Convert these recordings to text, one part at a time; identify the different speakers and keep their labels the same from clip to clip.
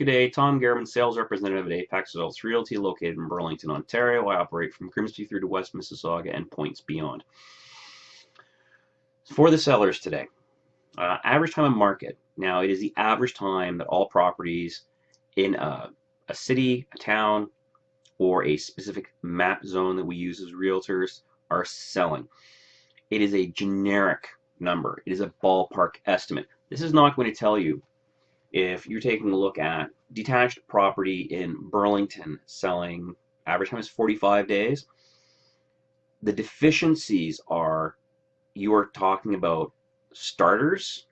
Speaker 1: G'day, Tom Garman, sales representative at Apex Adults Realty, located in Burlington, Ontario. I operate from Grimsby through to West Mississauga and points beyond. For the sellers today, average time on market. Now, it is the average time that all properties in a city, a town, or a specific map zone that we use as realtors are selling. It is a generic number. It is a ballpark estimate. This is not going to tell you if you're taking a look at detached property in Burlington selling, average time is 45 days. The deficiencies are, you are talking about starters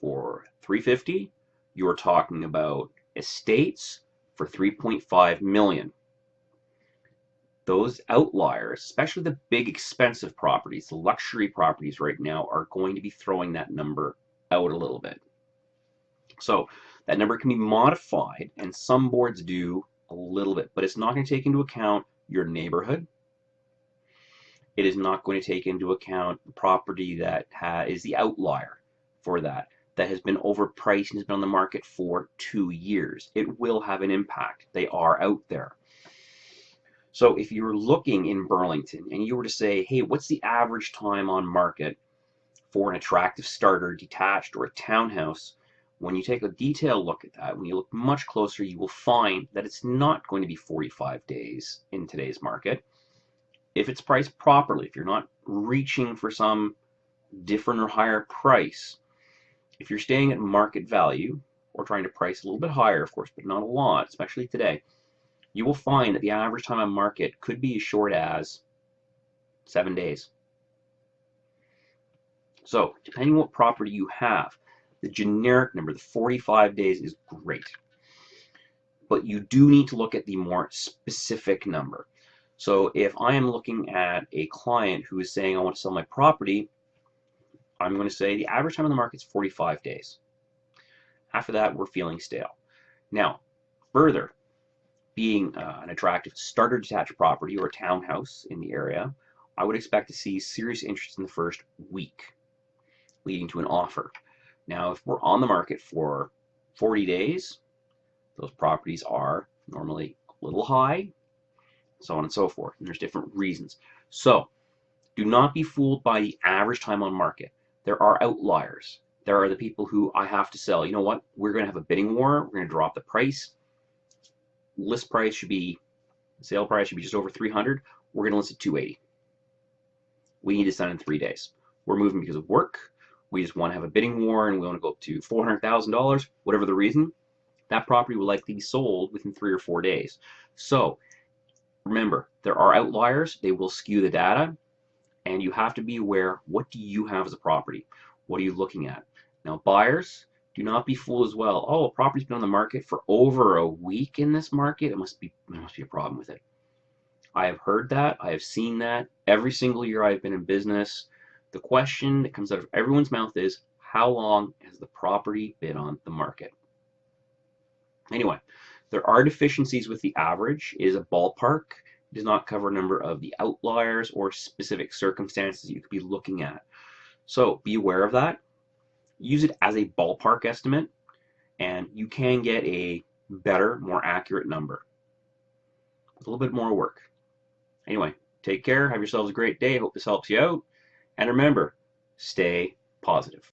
Speaker 1: for $350. You are talking about estates for $3.5 million. Those outliers, especially the big expensive properties, the luxury properties right now, are going to be throwing that number out a little bit. So that number can be modified, and some boards do a little bit, but it's not going to take into account your neighborhood. It is not going to take into account the property that is the outlier for that has been overpriced and has been on the market for 2 years. It will have an impact. They are out there. So if you're looking in Burlington and you were to say, hey, what's the average time on market for an attractive starter, detached, or a townhouse? When you take a detailed look at that, when you look much closer, you will find that it's not going to be 45 days in today's market. If it's priced properly, if you're not reaching for some different or higher price, if you're staying at market value or trying to price a little bit higher, of course, but not a lot, especially today, you will find that the average time on market could be as short as 7 days. So depending on what property you have, the generic number, the 45 days, is great. But you do need to look at the more specific number. So if I am looking at a client who is saying, I want to sell my property, I'm going to say the average time on the market is 45 days. After that, we're feeling stale. Now, further, being an attractive starter detached property or a townhouse in the area, I would expect to see serious interest in the first week, leading to an offer. Now, if we're on the market for 40 days, those properties are normally a little high, so on and so forth. And there's different reasons. So do not be fooled by the average time on market. There are outliers. There are the people who, I have to sell. You know what? We're going to have a bidding war. We're going to drop the price. List price should be, sale price should be just over 300. We're going to list at 280. We need to sell in 3 days. We're moving because of work. We just want to have a bidding war and we want to go up to $400,000, whatever the reason. That property will likely be sold within 3 or 4 days. So remember, there are outliers. They will skew the data, and you have to be aware, what do you have as a property? What are you looking at? Now, buyers, do not be fooled as well. Oh, a property's been on the market for over a week in this market. There must be a problem with it. I have heard that. I have seen that every single year I've been in business. The question that comes out of everyone's mouth is, how long has the property been on the market? Anyway, there are deficiencies with the average. It is a ballpark. It does not cover a number of the outliers or specific circumstances you could be looking at. So be aware of that. Use it as a ballpark estimate, and you can get a better, more accurate number with a little bit more work. Anyway, take care. Have yourselves a great day. I hope this helps you out. And remember, stay positive.